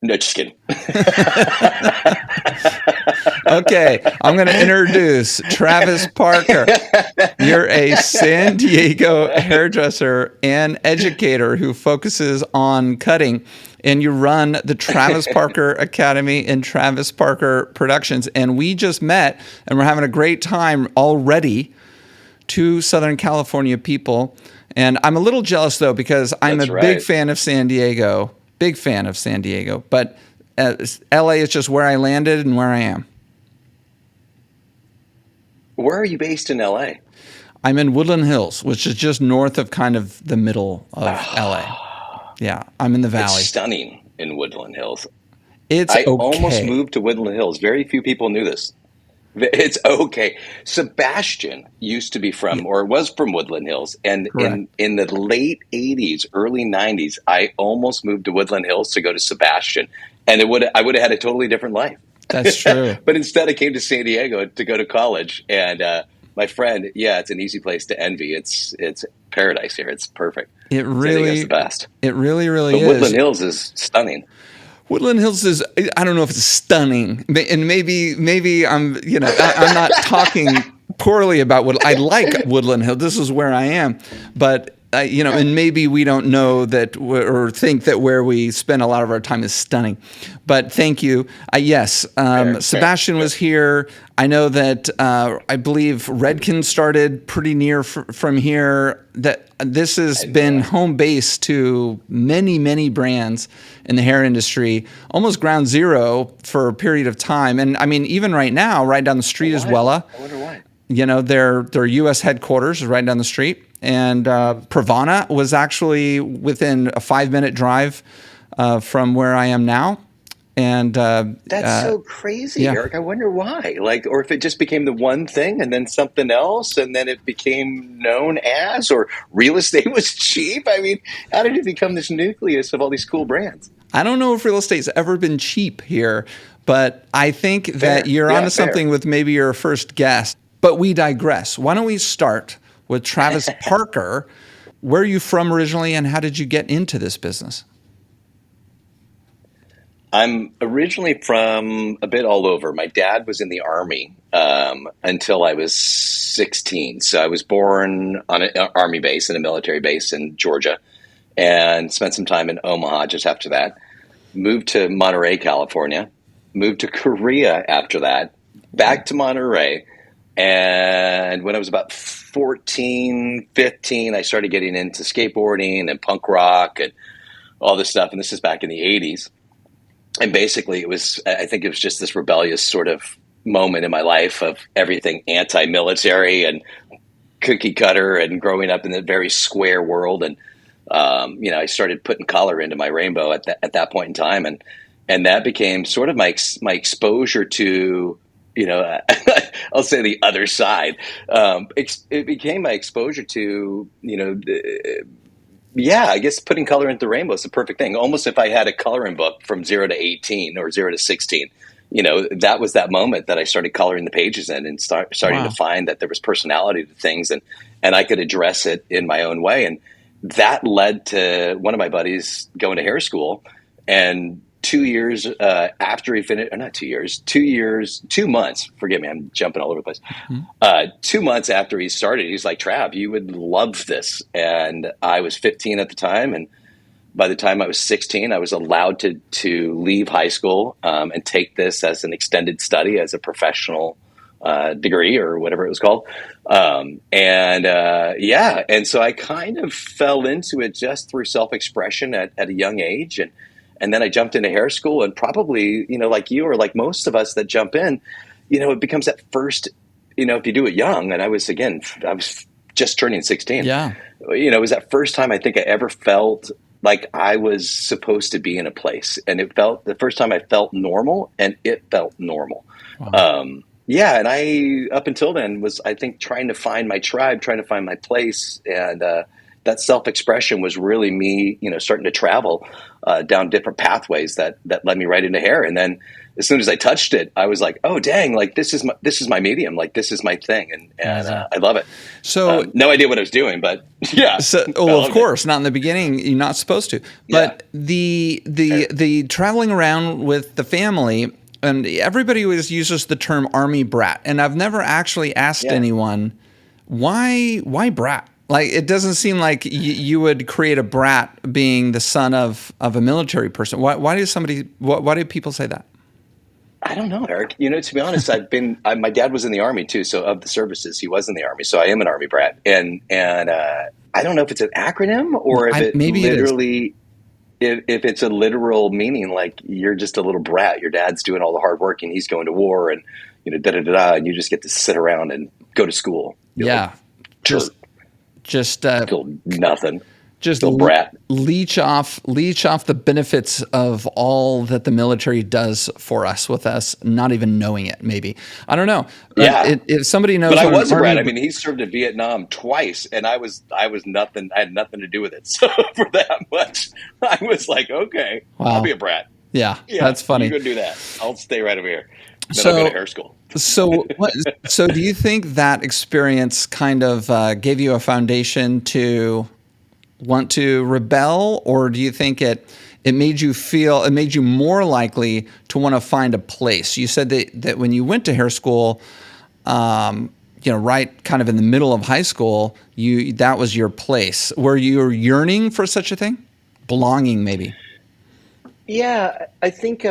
No, just kidding. Okay, I'm going to introduce Travis Parker. You're a San Diego hairdresser and educator who focuses on cutting, and you run the Travis Parker Academy and Travis Parker Productions. And we just met, and we're having a great time already. Two Southern California people. And I'm a little jealous, though, because I'm That's a big right. fan of San Diego, but LA is just where I landed and where I am. Where are you based in LA? I'm in Woodland Hills, which is just north of kind of the middle of LA. Yeah, I'm in the It's valley. stunning in Woodland Hills. It's I almost okay. moved to Woodland Hills. Very few people knew this. It's okay. Sebastian used to be Yeah, from, or was from Woodland Hills, and correct. in the late '80s, early '90s, I almost moved to Woodland Hills to go to Sebastian, and I would have had a totally different life. That's true. But instead, I came to San Diego to go to college, and my friend, yeah, it's an easy place to envy. It's paradise here. It's perfect. It San Diego's the really, best, it really, really but is. Woodland Hills is stunning. Woodland Hills is, I don't know if it's stunning, and maybe I'm not talking poorly about I like Woodland Hills. This is where I am, but and maybe we don't know that or think that where we spend a lot of our time is stunning. But thank you. Yes, Fair, fair, Sebastian was fair. here. I know that I believe Redken started pretty near from here. That this has I didn't know been that. home base to many, many brands in the hair industry, almost ground zero for a period of time. And I mean, even right now, right down the street is Why? Wella. I wonder why. Their U.S. headquarters is right down the street. And Pravana was actually within a 5-minute drive from where I am now. And That's so crazy, yeah, Eric. I wonder why. Like, or if it just became the one thing and then something else, and then it became known as, or real estate was cheap. I mean, how did it become this nucleus of all these cool brands? I don't know if real estate's ever been cheap here, but I think that Fair. you're Yeah, onto fair. something with maybe your first guest. But we digress. Why don't we start with Travis Parker? Where are you from originally, and how did you get into this business? I'm originally from a bit all over. My dad was in the army until I was 16. So I was born on an army base, in a military base in Georgia, and spent some time in Omaha just after that. Moved to Monterey, California. Moved to Korea after that. Wow. Back to Monterey. And when I was about 14, 15, I started getting into skateboarding and punk rock and all this stuff. And this is back in the 80s. And basically, I think it was just this rebellious sort of moment in my life of everything anti-military and cookie cutter and growing up in a very square world. And, I started putting color into my rainbow at that point in time. And that became sort of my exposure to, I'll say the other side. It became my exposure to, yeah, I guess putting color into the rainbow is the perfect thing. Almost if I had a coloring book from 0 to 18 or 0 to 16, that was that moment that I started coloring the pages in and starting to Wow. find that there was personality to things, and I could address it in my own way. And that led to one of my buddies going to hair school, and 2 years after he finished, or not 2 years, 2 years, 2 months, forgive me, I'm jumping all over the place. Mhm. 2 months after he started, he's like, Trav, you would love this. And I was 15 at the time. And by the time I was 16, I was allowed to leave high school and take this as an extended study, as a professional degree or whatever it was called. Yeah, and so I kind of fell into it just through self-expression at a young age. And then I jumped into hair school, and probably, like you or like most of us that jump in, it becomes that first, if you do it young, and I was just turning 16, Yeah. it was that first time I think I ever felt like I was supposed to be in a place. And it felt the first time I felt normal, and it felt normal. Wow. Yeah. And I, up until then, was, I think, trying to find my tribe, trying to find my place. And that self-expression was really me, starting to travel down different pathways that led me right into hair. And then as soon as I touched it, I was like, oh dang, like this is my medium, like this is my thing, and I love it. So no idea what I was doing, but yeah. So, well, of course, not in the beginning. You're not supposed to. But the traveling around with the family, and everybody always uses the term army brat, and I've never actually asked anyone why brat. Like, it doesn't seem like you would create a brat being the son of a military person. Why do people say that? I don't know, Eric. To be honest, my dad was in the Army too. So of the services, he was in the Army. So I am an Army brat. And I don't know if it's an acronym or if it literally, if it's a literal meaning, like you're just a little brat. Your dad's doing all the hard work and he's going to war and, and you just get to sit around and go to school. Yeah. Just nothing. Just brat. leech off the benefits of all that the military does for us, with us not even knowing it. Maybe, I don't know. Yeah, if somebody knows, but I was a brat. I mean, he served in Vietnam twice, and I was nothing. I had nothing to do with it. So for that much, I was like, okay, I'll be a brat. Yeah, that's funny. You go do that. I'll stay right over here. Then I'll go to hair school. So do you think that experience kind of gave you a foundation to want to rebel, or do you think it made you more likely to want to find a place? You said that when you went to hair school, right kind of in the middle of high school, that was your place. Were you yearning for such a thing? Belonging, maybe? Yeah, I think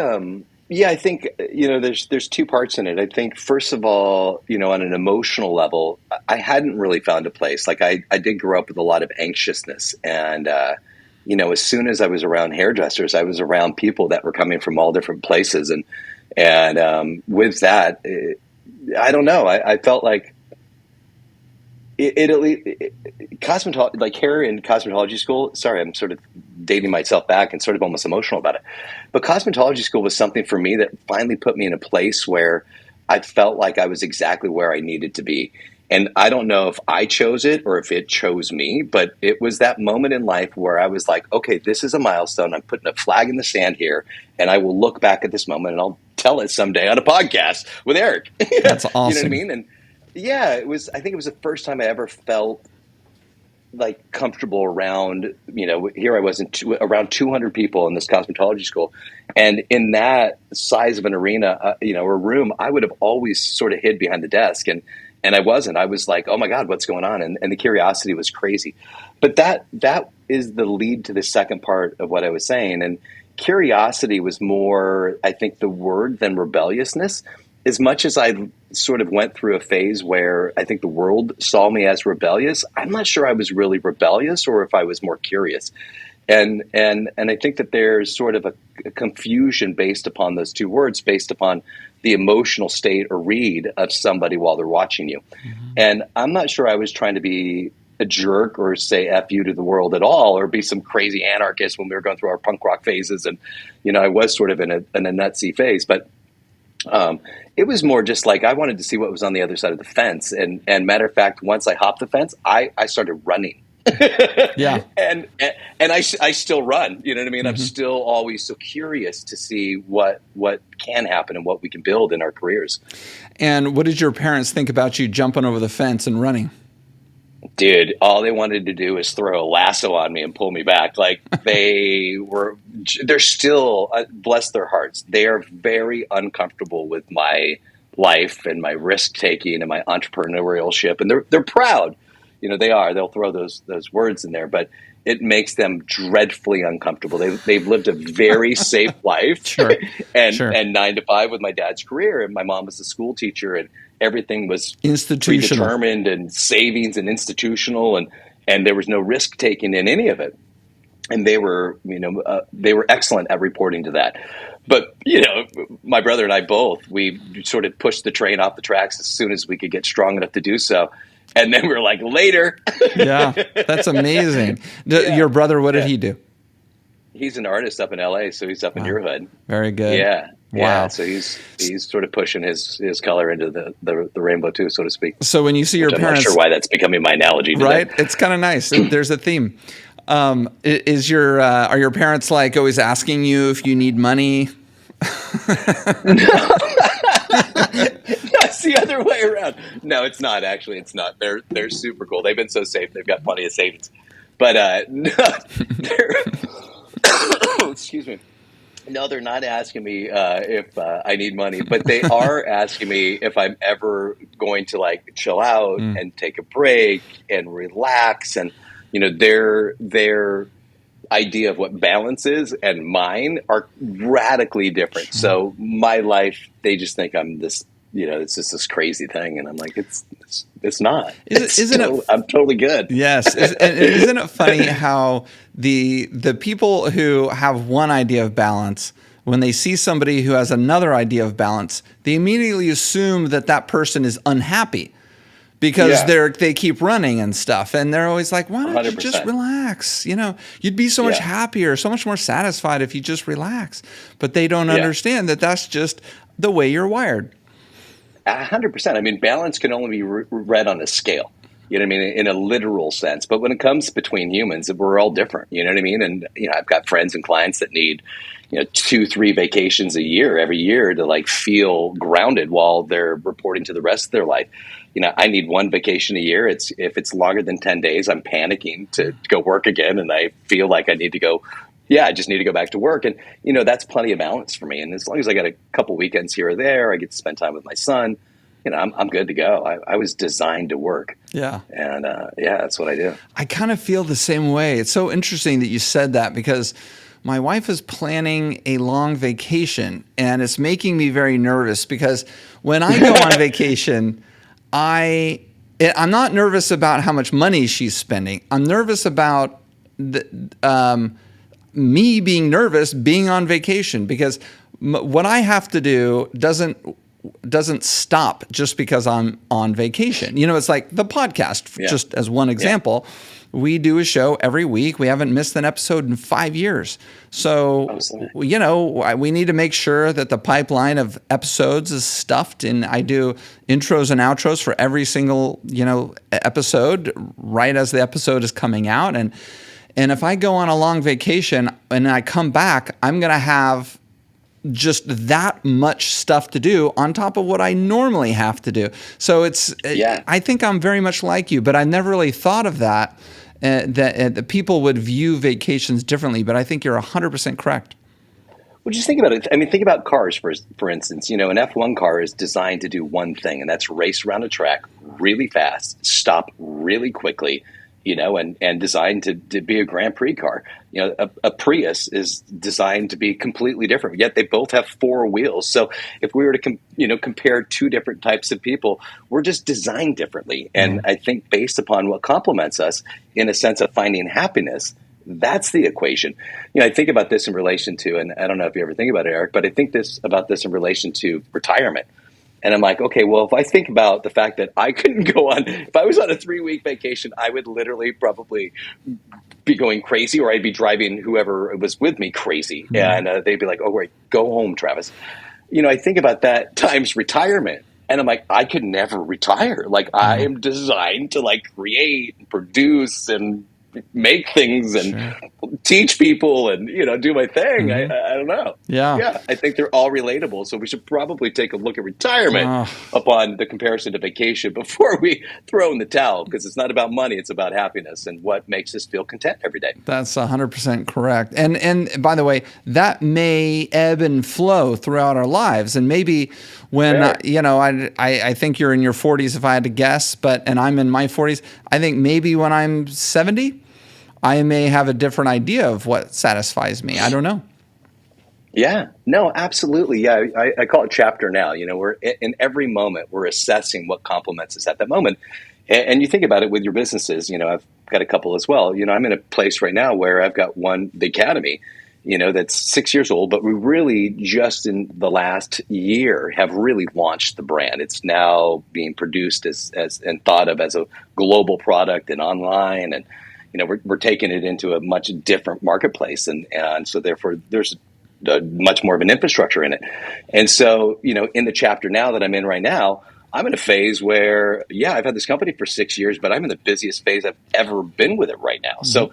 there's two parts in it. I think first of all, on an emotional level, I hadn't really found a place. Like I did grow up with a lot of anxiousness, and as soon as I was around hairdressers, I was around people that were coming from all different places, and with that, I don't know. I felt like cosmetology, like hair in cosmetology school. Sorry, I'm sort of dating myself back and sort of almost emotional about it. But cosmetology school was something for me that finally put me in a place where I felt like I was exactly where I needed to be. And I don't know if I chose it or if it chose me, but it was that moment in life where I was like, okay, this is a milestone. I'm putting a flag in the sand here, and I will look back at this moment and I'll tell it someday on a podcast with Eric. That's awesome. You know what I mean? And yeah, I think it was the first time I ever felt like comfortable around, here I was around 200 people in this cosmetology school. And in that size of an arena, a room, I would have always sort of hid behind the desk. And I wasn't. I was like, oh my God, what's going on? And the curiosity was crazy. But that is the lead to the second part of what I was saying. And curiosity was more, I think, the word than rebelliousness. As much as I sort of went through a phase where I think the world saw me as rebellious, I'm not sure I was really rebellious or if I was more curious. And I think that there's sort of a confusion based upon those two words, based upon the emotional state or read of somebody while they're watching you. Mm-hmm. And I'm not sure I was trying to be a jerk or say F you to the world at all, or be some crazy anarchist when we were going through our punk rock phases. And, I was sort of in a nutsy phase, but it was more just like I wanted to see what was on the other side of the fence. And matter of fact, once I hopped the fence, I started running. Yeah. And I still run, you know what I mean? Mm-hmm. I'm still always so curious to see what can happen and what we can build in our careers. And what did your parents think about you jumping over the fence and running? Dude, all they wanted to do is throw a lasso on me and pull me back. Like they're still, bless their hearts, they are very uncomfortable with my life and my risk taking and my entrepreneurship. And they're proud. They are. They'll throw those words in there, but it makes them dreadfully uncomfortable. They've lived a very safe life, Sure. and 9 to 5 with my dad's career, and my mom was a school teacher, and everything was predetermined and savings and institutional, and there was no risk taken in any of it. And they were excellent at reporting to that. But, my brother and I both, we sort of pushed the train off the tracks as soon as we could get strong enough to do so. And then we were like, later. Yeah, that's amazing. Your brother, what did he do? He's an artist up in LA, so he's up in your hood. Very good. Yeah. Yeah, Wow. so he's sort of pushing his color into the rainbow too, so to speak. So when you see your Which I'm not sure parents, why that's becoming my analogy today. right? It's kind of nice. There's a theme. Is your are your parents like always asking you if you need money? No, it's the other way around. No, it's not actually. It's not. They're super cool. They've been so safe. They've got plenty of savings. But no, they're excuse me. No, they're not asking me if I need money, but they are asking me if I'm ever going to like chill out Mm. and take a break and relax. And their idea of what balance is and mine are radically different. So my life, they just think I'm this, it's just this crazy thing, and I'm like, it's not. I'm totally good. Yes. Isn't it funny how the people who have one idea of balance, when they see somebody who has another idea of balance, they immediately assume that that person is unhappy because they keep running and stuff, and they're always like, why don't you just 100%. relax? You'd be so much happier, so much more satisfied if you just relax. But they don't understand that that's just the way you're wired. 100%. I mean, balance can only be read on a scale. You know what I mean? In a literal sense. But when it comes between humans, we're all different. You know what I mean? And, I've got friends and clients that need, 2-3 vacations a year, every year to like feel grounded while they're reporting to the rest of their life. I need 1 vacation a year. If it's longer than 10 days, I'm panicking to go work again. And I feel like I need to go. Yeah, I just need to go back to work. And, that's plenty of balance for me. And as long as I got a couple weekends here or there, I get to spend time with my son, I'm good to go. I was designed to work. Yeah. And that's what I do. I kind of feel the same way. It's so interesting that you said that because my wife is planning a long vacation, and it's making me very nervous because when I go on vacation, I'm not nervous about how much money she's spending. I'm nervous about me being nervous being on vacation because what I have to do doesn't stop just because I'm on vacation. It's like the podcast, just as one example. Yeah. We do a show every week. We haven't missed an episode in 5 years. So, we need to make sure that the pipeline of episodes is stuffed. And I do intros and outros for every single, episode right as the episode is coming out. And if I go on a long vacation and I come back, I'm going to have just that much stuff to do on top of what I normally have to do. So I think I'm very much like you, but I never really thought of that, that people would view vacations differently, but I think you're 100% correct. Well, just think about it. I mean, think about cars, for instance. An F1 car is designed to do one thing, and that's race around a track really fast, stop really quickly, and designed to be a Grand Prix car. A Prius is designed to be completely different, yet they both have 4 wheels. So if we were to, compare 2 different types of people, we're just designed differently. And I think based upon what complements us in a sense of finding happiness, that's the equation. I think about this in relation to, and I don't know if you ever think about it, Eric, but I think about this in relation to retirement. And I'm like, okay, well, if I think about the fact that I couldn't go on, if I was on a 3-week vacation, I would literally probably be going crazy, or I'd be driving whoever was with me crazy. And they'd be like, oh, wait, go home, Travis. I think about that times retirement. And I'm like, I could never retire. Like, I am designed to like create and produce and make things and teach people and, do my thing. I don't know. Yeah. I think they're all relatable. So we should probably take a look at retirement upon the comparison to vacation before we throw in the towel, because it's not about money. It's about happiness and what makes us feel content every day. That's 100% correct. And by the way, that may ebb and flow throughout our lives. And maybe when, I think you're in your 40s if I had to guess, and I'm in my 40s, I think maybe when I'm 70, I may have a different idea of what satisfies me. I don't know. Yeah, no, absolutely. Yeah, I call it chapter now. We're in every moment, we're assessing what complements us at that moment. And you think about it with your businesses. I've got a couple as well. I'm in a place right now where I've got one, the Academy, that's 6 years old, but we really just in the last year have really launched the brand. It's now being produced as and thought of as a global product and online, and we're taking it into a much different marketplace, and so therefore there's much more of an infrastructure in it. And so, in the chapter now that I'm in right now, I'm in a phase where, I've had this company for 6 years, but I'm in the busiest phase I've ever been with it right now. So,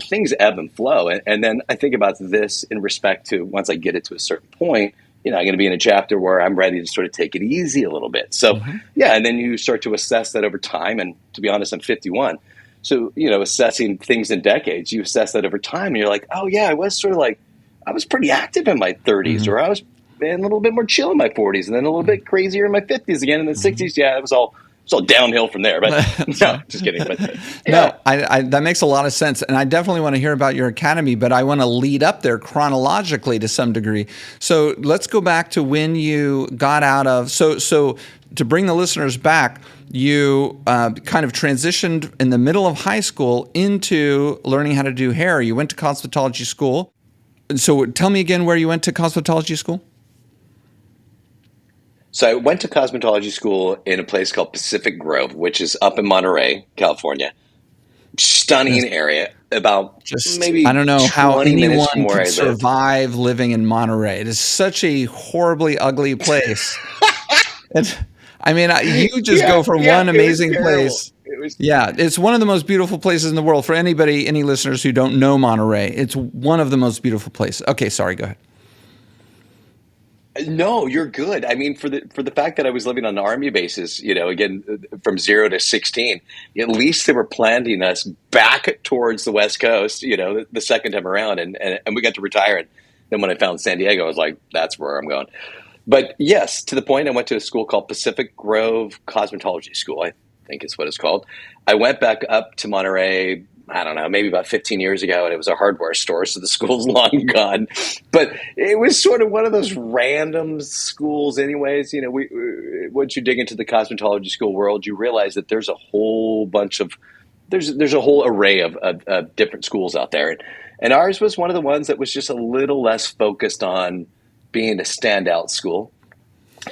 things ebb and flow. And then I think about this in respect to once I get it to a certain point, I'm going to be in a chapter where I'm ready to sort of take it easy a little bit. So, and then you start to assess that over time. And to be honest, I'm 51. So, assessing things in decades, you assess that over time and you're like, oh yeah, I was pretty active in my 30s, or I was a little bit more chill in my 40s, and then a little bit crazier in my 50s again in the 60s. Yeah, it was all downhill from there. But no, just kidding. But no, I that makes a lot of sense, and I definitely want to hear about your academy. But I want to lead up there chronologically to some degree. So let's go back to when you got out of. So to bring the listeners back, you kind of transitioned in the middle of high school into learning how to do hair. You went to cosmetology school. So tell me again where you went to cosmetology school. So I went to cosmetology school in a place called Pacific Grove, which is up in Monterey, California. Stunning area. About maybe I don't know 20 how anyone from where could I survive living in Monterey. It is such a horribly ugly place. You just go from one amazing place. It's one of the most beautiful places in the world. For any listeners who don't know Monterey, it's one of the most beautiful places. Okay, sorry, go ahead. No, you're good. I mean, for the fact that I was living on Army bases, again, from 0 to 16, at least they were planting us back towards the West Coast, the second time around. And we got to retire. And then when I found San Diego, I was like, that's where I'm going. But yes, to the point, I went to a school called Pacific Grove Cosmetology School, I think is what it's called. I went back up to Monterey, I don't know, maybe about 15 years ago, and it was a hardware store, so the school's long gone. But it was sort of one of those random schools anyways. Once you dig into the cosmetology school world, you realize that there's a whole bunch of there's a whole array of different schools out there. And ours was one of the ones that was just a little less focused on being a standout school.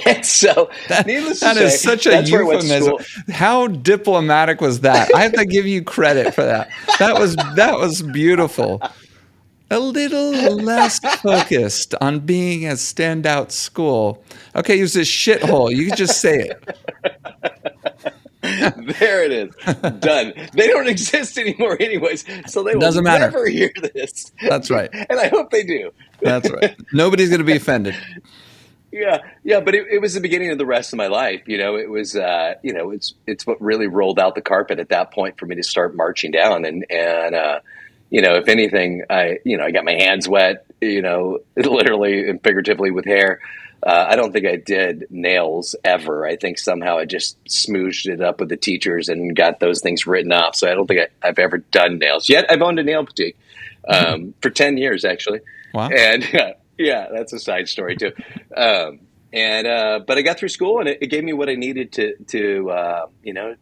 And so, needless to say, is such a euphemism. How diplomatic was that? I have to give you credit for that. That was beautiful. A little less focused on being a standout school. Okay, it was a shithole. You can just say it. There it is. Done. They don't exist anymore anyways, so they will never hear this. That's right. And I hope they do. That's right. Nobody's going to be offended. Yeah, but it was the beginning of the rest of my life. It was, it's what really rolled out the carpet at that point for me to start marching down. And if anything, I got my hands wet, literally and figuratively with hair. I don't think I did nails ever. I think somehow I just smooshed it up with the teachers and got those things written off. So I don't think I've ever done nails yet. I've owned a nail boutique for 10 years, actually. Wow. And yeah, that's a side story too. But I got through school and it gave me what I needed to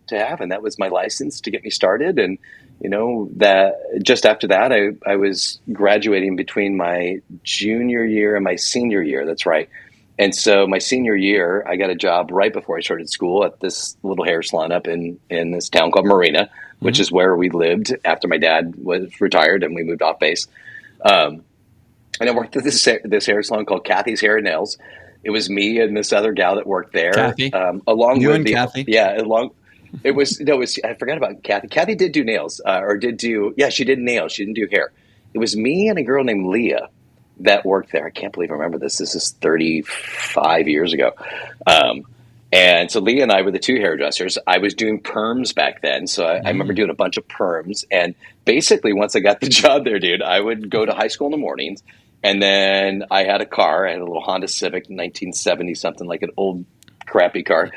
have, and that was my license to get me started. And that just after that, I was graduating between my junior year and my senior year. That's right. And so my senior year, I got a job right before I started school at this little hair salon up in this town called Marina, which is where we lived after my dad was retired and we moved off base. And I worked at this hair salon called Kathy's Hair and Nails. It was me and this other gal that worked there. Kathy? Along you with and Kathy? Yeah, I forgot about Kathy. Kathy did do nails, she did nails. She didn't do hair. It was me and a girl named Leah that worked there. I can't believe I remember this. This is 35 years ago. And so Leah and I were the two hairdressers. I was doing perms back then. So I remember doing a bunch of perms. And basically, once I got the job there, dude, I would go to high school in the mornings. And then I had a car. I had a little Honda Civic, 1970 something, like an old crappy car.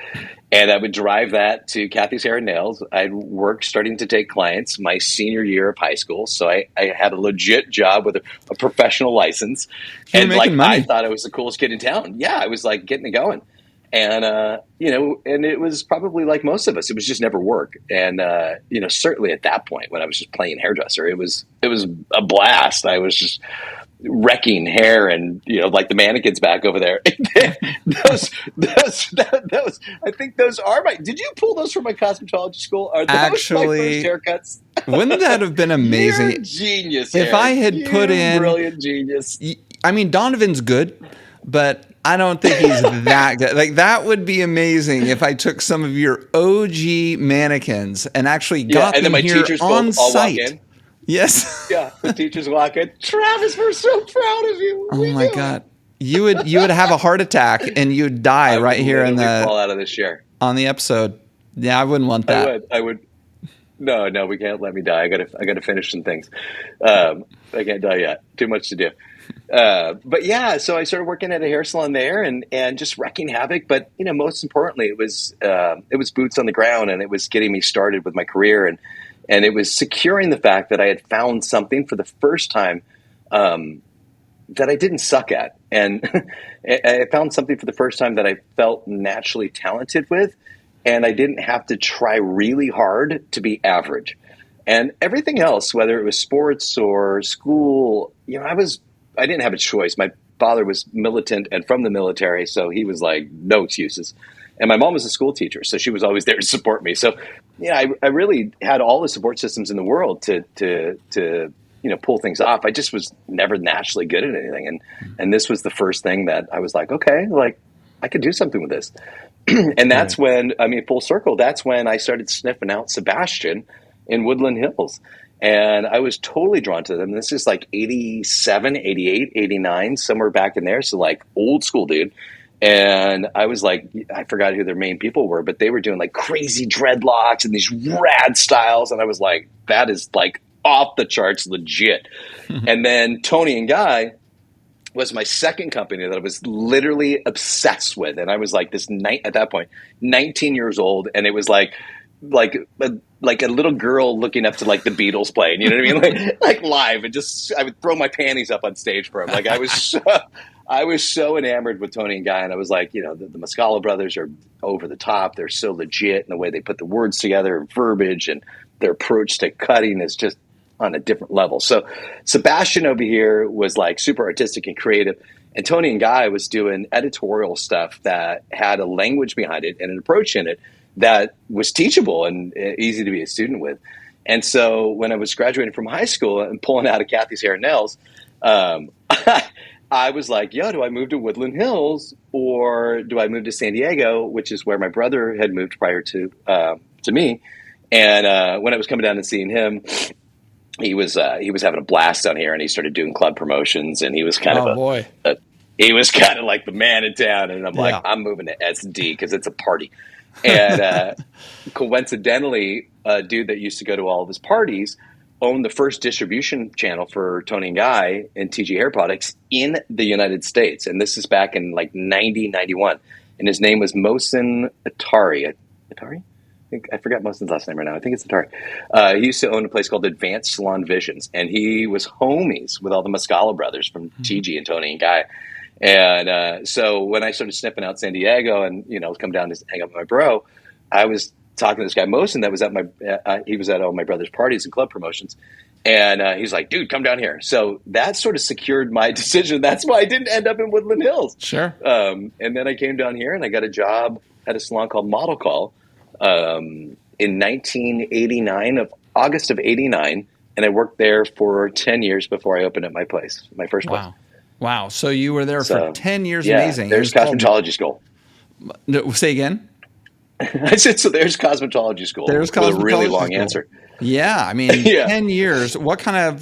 And I would drive that to Kathy's Hair and Nails. I'd work starting to take clients my senior year of high school. So I had a legit job with a professional license. And money. I thought I was the coolest kid in town. Yeah, I was like getting it going. And, and it was probably like most of us, it was just never work. And, certainly at that point when I was just playing hairdresser, it was a blast. I was just wrecking hair and, like the mannequins back over there. those, I think those are did you pull those from my cosmetology school? Are those actually my first haircuts? Wouldn't that have been amazing? You're a genius. If I had put in brilliant genius. I mean, Donovan's good, but I don't think he's that good. Like, that would be amazing if I took some of your OG mannequins and actually got and then them my here teachers on both all walk site. in. Yes. Yeah, the teachers walk in. Travis, we're so proud of you. Oh my God. You would have a heart attack and you'd die right here in fall out of this chair on the episode. Yeah, I wouldn't want that. I would. No, we can't let me die. I gotta finish some things. I can't die yet. Too much to do. But yeah, so I started working at a hair salon there and just wrecking havoc. But most importantly, it was boots on the ground, and it was getting me started with my career, and it was securing the fact that I had found something for the first time that I didn't suck at, and I found something for the first time that I felt naturally talented with, and I didn't have to try really hard to be average. And everything else, whether it was sports or school, I didn't have a choice. My father was militant and from the military, so he was like, no excuses. And my mom was a school teacher, so she was always there to support me. So, I really had all the support systems in the world to pull things off. I just was never naturally good at anything. And this was the first thing that I was like, okay, like I could do something with this. And that's when, full circle, that's when I started sniffing out Sebastian in Woodland Hills. And I was totally drawn to them. This is like 87, 88, 89, somewhere back in there. So like old school dude. And I was like, I forgot who their main people were, but they were doing like crazy dreadlocks and these rad styles. And I was like, that is like off the charts legit. And then Toni and Guy was my second company that I was literally obsessed with. And I was like at that point, 19 years old. And it was like a little girl looking up to like the Beatles playing, you know what I mean? Like live, and I would throw my panties up on stage for him. Like I was so enamored with Toni and Guy, and I was like, the Muscala brothers are over the top. They're so legit in the way they put the words together, verbiage, and their approach to cutting is just on a different level. So Sebastian over here was like super artistic and creative, and Toni and Guy was doing editorial stuff that had a language behind it and an approach in it that was teachable and easy to be a student with. And so when I was graduating from high school and pulling out of Kathy's hair and nails, I was like, do I move to Woodland Hills or do I move to San Diego, which is where my brother had moved prior to me. And when I was coming down and seeing him, he was having a blast down here, and he started doing club promotions, and he was kind he was kind of like the man in town. And I'm like, I'm moving to S&D because it's a party. And coincidentally, a dude that used to go to all of his parties owned the first distribution channel for Toni and Guy and TG Hair Products in the United States. And this is back in like 90, 91. And his name was Mohsen Atari. Atari? I forgot Mohsen's last name right now. I think it's Atari. He used to own a place called Advanced Salon Visions. And he was homies with all the Muscala brothers from TG and Toni and Guy. And so when I started sniffing out San Diego and, come down to hang out with my bro, I was talking to this guy, Mohsen, that was he was at all my brother's parties and club promotions. And he's like, dude, come down here. So that sort of secured my decision. That's why I didn't end up in Woodland Hills. Sure. And then I came down here and I got a job at a salon called Model Call in 1989, of August of 89. And I worked there for 10 years before I opened up my place, my first place. Wow. So you were there for 10 years. Yeah, amazing. There's cosmetology school. Say again? I said, so there's cosmetology school. There's cosmetology with a really long school. answer. Yeah. 10 years. What kind of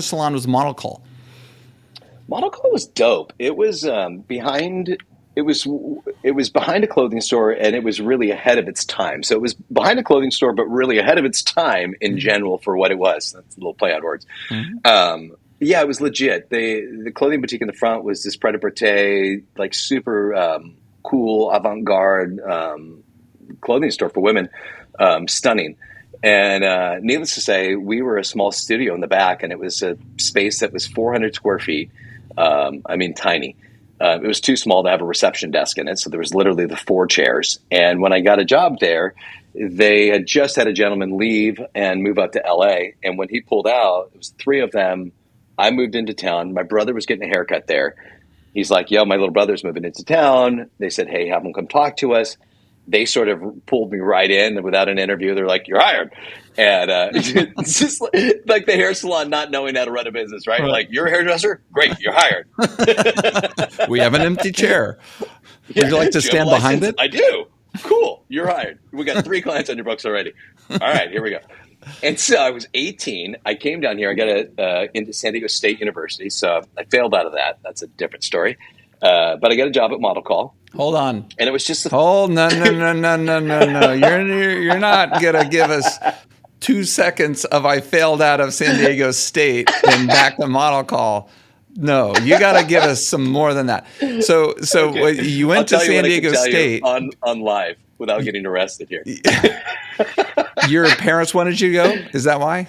salon was Model Call? Model Call was dope. It was behind a clothing store, and it was really ahead of its time. So it was behind a clothing store, but really ahead of its time in general for what it was. That's a little play on words. Mm-hmm. Yeah, it was legit. The clothing boutique in the front was this pret-a-porter, like super cool, avant-garde clothing store for women. Stunning. And needless to say, we were a small studio in the back, and it was a space that was 400 square feet. Tiny. It was too small to have a reception desk in it, so there was literally the 4 chairs. And when I got a job there, they had just had a gentleman leave and move up to LA. And when he pulled out, it was 3 of them. I moved into town. My brother was getting a haircut there. He's like, yo, my little brother's moving into town. They said, hey, have him come talk to us. they sort of pulled me right in without an interview. They're like, "You're hired," and it's just like the hair salon not knowing how to run a business, right? Right. Like, you're a hairdresser, great, you're hired. We have an empty chair. Yeah. Would you like to Do you have stand a behind license? it? I do. Cool, you're hired. We got 3 clients on your books already. All right, here we go. And so I was 18. I came down here. I got into San Diego State University. So I failed out of that. That's a different story. But I got a job at Model Call. Hold on. And it was just no. You're not gonna give us 2 seconds of I failed out of San Diego State and back to Model Call. No, you got to give us some more than that. So okay. You went to San Diego State on live without getting arrested here. Your parents wanted you to go? Is that why?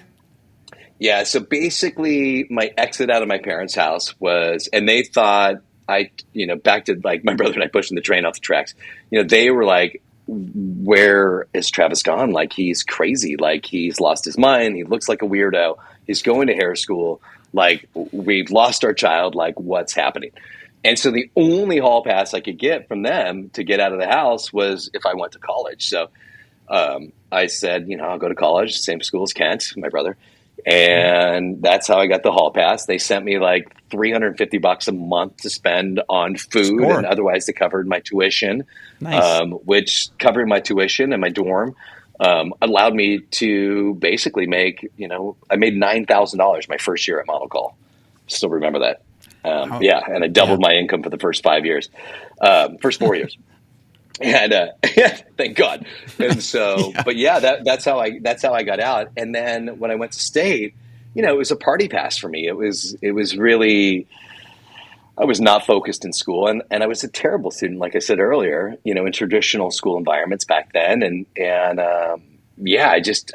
Yeah. So basically, my exit out of my parents' house was, and they thought back to like my brother and I pushing the train off the tracks. They were like, "Where is Travis gone? Like, he's crazy. Like, he's lost his mind. He looks like a weirdo. He's going to hair school. Like, we've lost our child. Like, what's happening?" And so the only hall pass I could get from them to get out of the house was if I went to college. So I said, I'll go to college, same school as Kent, my brother. And that's how I got the hall pass. They sent me like $350 a month to spend on food, and otherwise they covered my tuition, which covering my tuition and my dorm allowed me to basically make, I made $9,000 my first year at Model Call. Still remember that. And I doubled my income for the first 5 years, first 4 years. And thank God. And so, but that's how I got out. And then when I went to state, it was a party pass for me. It was really, I was not focused in school, and I was a terrible student, like I said earlier, in traditional school environments back then. I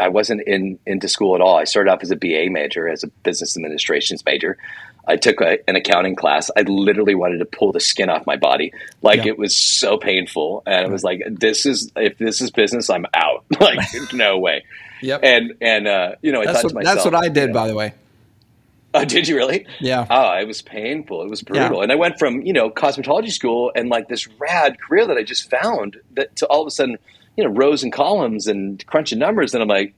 wasn't into school at all. I started off as a BA major, as a business administrations major. I took an accounting class. I literally wanted to pull the skin off my body. It was so painful. And I was like, if this is business, I'm out. Like, no way. Yep. And I thought to myself, that's what I did, by the way. Oh, did you really? Yeah. Oh, it was painful. It was brutal. Yeah. And I went from, cosmetology school and like this rad career that I just found that to all of a sudden, rows and columns and crunching numbers. And I'm like,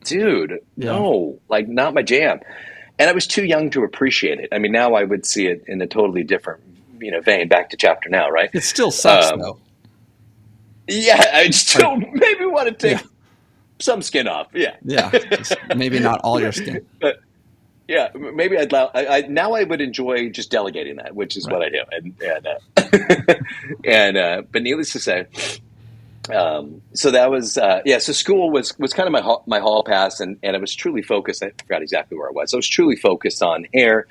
dude, no, like not my jam. And I was too young to appreciate it. I mean, now I would see it in a totally different, vein. Back to chapter now, right? It still sucks, though. Yeah, I still maybe want to take some skin off. Yeah, just maybe not all your skin. But yeah, maybe now I would enjoy just delegating that, which is what I do. But needless to say. So that was, so school was kind of my hall pass, and I was truly focused. I forgot exactly where I was. I was truly focused on hair.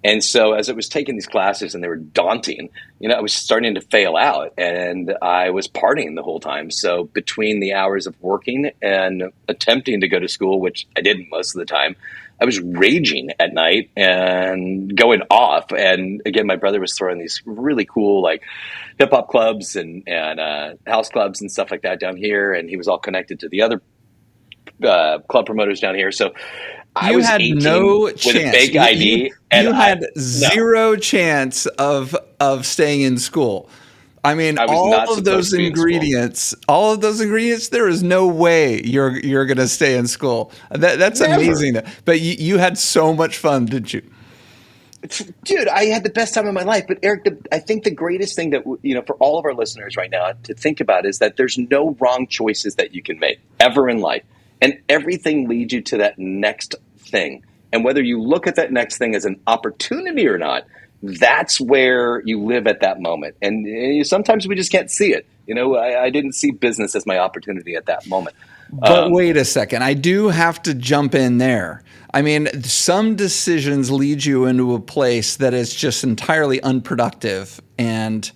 And so as I was taking these classes and they were daunting, I was starting to fail out, and I was partying the whole time. So between the hours of working and attempting to go to school, which I didn't most of the time, I was raging at night and going off. And again, my brother was throwing these really cool, like, hip hop clubs and house clubs and stuff like that down here. And he was all connected to the other club promoters down here. So I was 18 with a fake ID. You had zero chance of staying in school. I mean, all of those ingredients, there is no way you're going to stay in school. That's Never. Amazing. But you had so much fun, didn't you? Dude, I had the best time of my life. But Eric, I think the greatest thing that, for all of our listeners right now to think about is that there's no wrong choices that you can make ever in life. And everything leads you to that next thing. And whether you look at that next thing as an opportunity or not, that's where you live at that moment. And sometimes we just can't see it. I didn't see business as my opportunity at that moment. But wait a second. I do have to jump in there. I mean, some decisions lead you into a place that is just entirely unproductive and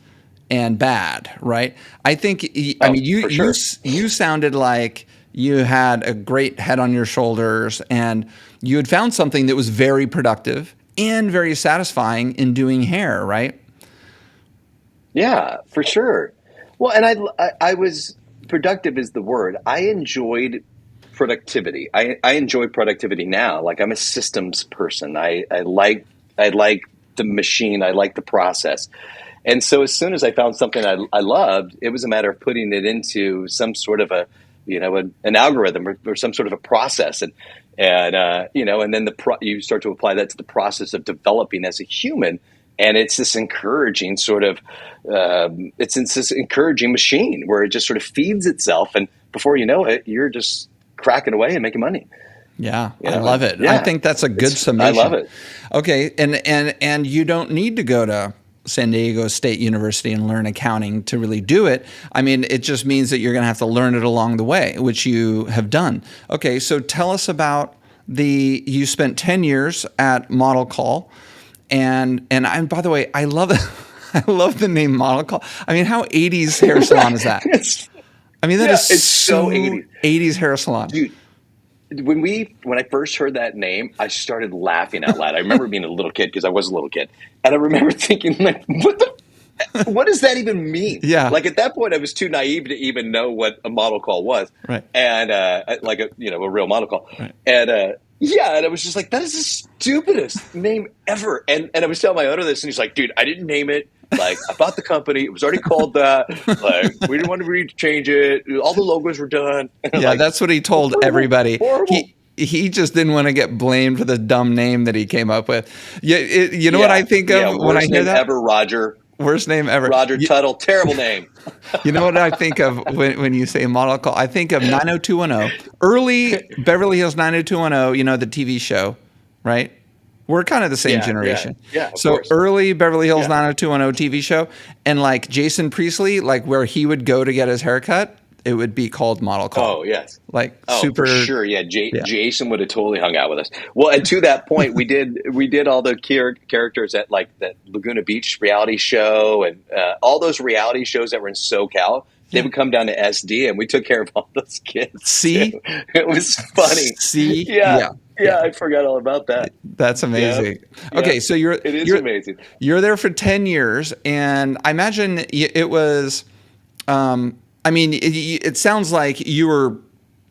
bad, right? I think, you sounded like you had a great head on your shoulders and you had found something that was very productive and very satisfying in doing hair, right? Yeah, for sure. Well, and I was, productive is the word. I enjoyed productivity. I enjoy productivity now. Like, I'm a systems person. I like the machine. I like the process. And so as soon as I found something I loved, it was a matter of putting it into some sort of a, an algorithm or some sort of a process. And then you start to apply that to the process of developing as a human. And it's this encouraging sort of, it's this encouraging machine where it just sort of feeds itself. And before you know it, you're just cracking away and making money. Yeah, I love it. Yeah, I think that's a good summation. I love it. Okay, and you don't need to go to San Diego State University and learn accounting to really do it. I mean, it just means that you're going to have to learn it along the way, which you have done. Okay, so tell us about you spent 10 years at Model Call, and by the way, I love it. I love the name Model Call. I mean, how 80s hair salon is that? I mean, it's so 80s hair salon. Dude, when I first heard that name, I started laughing out loud. I remember being a little kid, because I was a little kid, and I remember thinking, like, what does that even mean? Yeah. Like, at that point, I was too naive to even know what a model call was. Right. And like a real model call. Right. And and I was just like, that is the stupidest name ever. And I was telling my owner this, and he's like, dude, I didn't name it. Like, I bought the company. It was already called that. Like, we didn't want to change it. All the logos were done. Yeah, like, that's what he told everybody. Horrible. He just didn't want to get blamed for the dumb name that he came up with. You know what I think of when I hear that? Ever, Roger. Worst name ever. Roger Tuttle. Terrible name. You know what I think of when you say Model Call? I think of 90210. Early Beverly Hills 90210, the TV show, right? We're kind of the same generation. Yeah, so course. Early Beverly Hills 90210 TV show, and like Jason Priestley, like where he would go to get his haircut, it would be called Model Call. Oh, yes. Like super. For sure. Yeah. Jason would have totally hung out with us. Well, and to that point, we did all the characters at like the Laguna Beach reality show and all those reality shows that were in SoCal. They would come down to SD, and we took care of all those kids. See? Too. It was funny. See? Yeah, I forgot all about that. That's amazing. Yeah. Okay, so it is amazing. You're there for 10 years, and I imagine it was, it sounds like you were,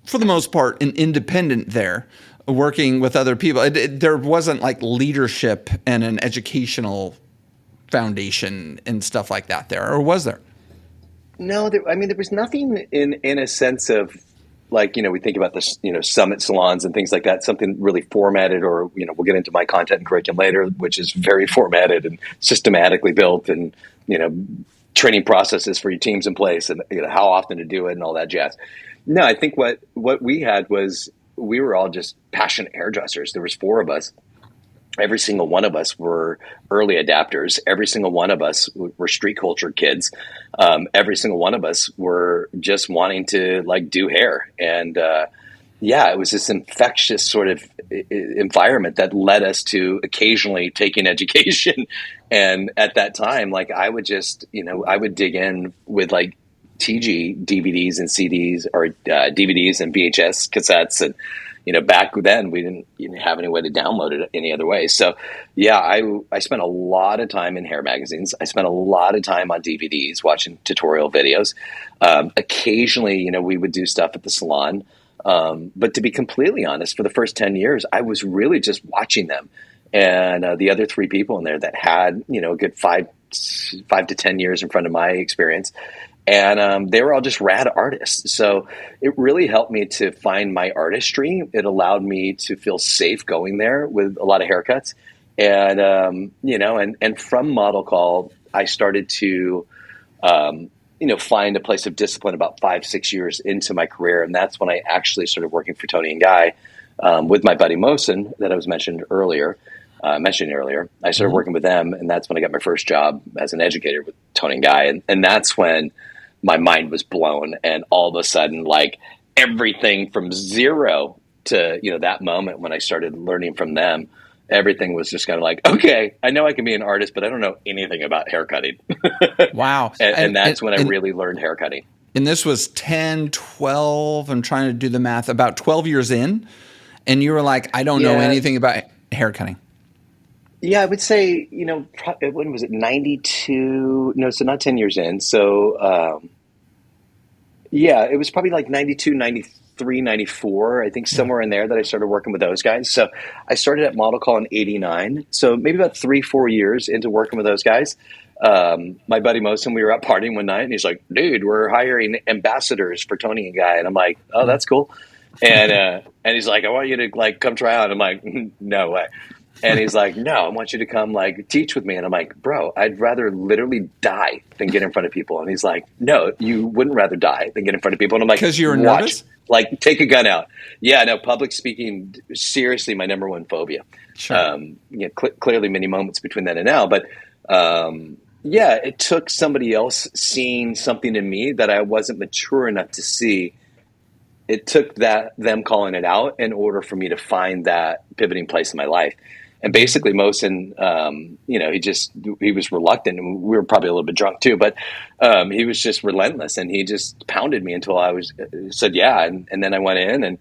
for the most part, an independent there, working with other people. There wasn't like leadership and an educational foundation and stuff like that there, or was there? No, there was nothing in a sense of like, we think about this, summit salons and things like that, something really formatted, or, we'll get into my content and curriculum later, which is very formatted and systematically built, and, training processes for your teams in place, and, how often to do it and all that jazz. No, I think what we had was we were all just passionate hairdressers. There was 4 of us. Every single one of us were early adapters. Every single one of us were street culture kids. Every single one of us were just wanting to like do hair. And it was this infectious sort of environment that led us to occasionally taking education. And at that time, like I would just, I would dig in with like TG DVDs and CDs, or DVDs and VHS cassettes. And back then we didn't have any way to download it any other way. So I spent a lot of time in hair magazines. I spent a lot of time on DVDs watching tutorial videos. Occasionally, we would do stuff at the salon. But to be completely honest, for the first 10 years, I was really just watching them. And the other 3 people in there that had, a good 5 to 10 years in front of my experience. And they were all just rad artists. So it really helped me to find my artistry. It allowed me to feel safe going there with a lot of haircuts. And, and from Model Call, I started to, find a place of discipline about 5-6 years into my career. And that's when I actually started working for Toni Guy with my buddy Mosin that I was mentioning earlier. I started working with them, and that's when I got my first job as an educator with Toni Guy. And that's when my mind was blown, and all of a sudden, like everything from zero to, that moment when I started learning from them, everything was just kind of like, okay, I know I can be an artist, but I don't know anything about haircutting. Wow. and that's when I really learned haircutting. And this was 10, 12, I'm trying to do the math, about 12 years in, and you were like, I don't know anything about haircutting. Yeah, I would say, when was it? 92? No, so not 10 years in. So, it was probably like 92, 93, 94, I think somewhere in there that I started working with those guys. So I started at Model Call in 89. So maybe about 3-4 years into working with those guys. My buddy Mosin, we were out partying one night and he's like, dude, we're hiring ambassadors for Toni Guy. And I'm like, oh, that's cool. And he's like, I want you to like come try out. I'm like, no way. And he's like, no, I want you to come like teach with me. And I'm like, bro, I'd rather literally die than get in front of people. And he's like, no, you wouldn't rather die than get in front of people. And I'm like, because you were nervous? Like take a gun out. Yeah, no, public speaking, seriously, my number one phobia. Sure. Clearly many moments between then and now, but yeah, it took somebody else seeing something in me that I wasn't mature enough to see. It took them calling it out in order for me to find that pivoting place in my life. And basically Mosin, he was reluctant, and we were probably a little bit drunk too, but he was just relentless, and he just pounded me until I said, yeah. And then I went in and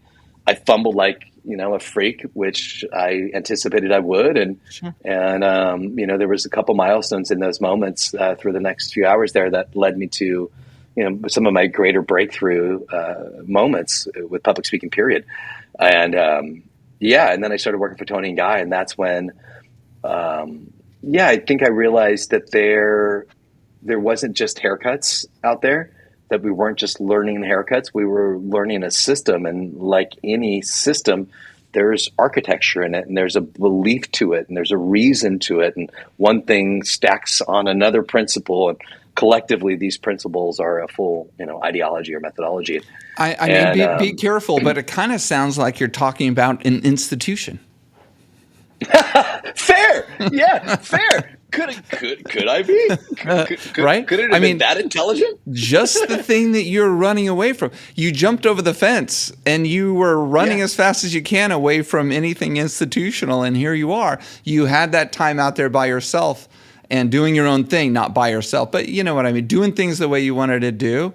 I fumbled like, a freak, which I anticipated I would. And, sure. and there was a couple milestones in those moments through the next few hours there that led me to, some of my greater breakthrough moments with public speaking, period. And, and then I started working for Toni Guy, and that's when, I think I realized that there wasn't just haircuts out there, that we weren't just learning haircuts, we were learning a system. And like any system, there's architecture in it, and there's a belief to it, and there's a reason to it. And one thing stacks on another principle, and collectively these principles are a full, ideology or methodology. I mean, be careful, but it kind of sounds like you're talking about an institution. Fair. Yeah, fair. Could I be? Right? Could it have been that intelligent? Just the thing that you're running away from. You jumped over the fence and you were running as fast as you can away from anything institutional. And here you are. You had that time out there by yourself and doing your own thing, not by yourself, but you know what I mean? Doing things the way you wanted to do,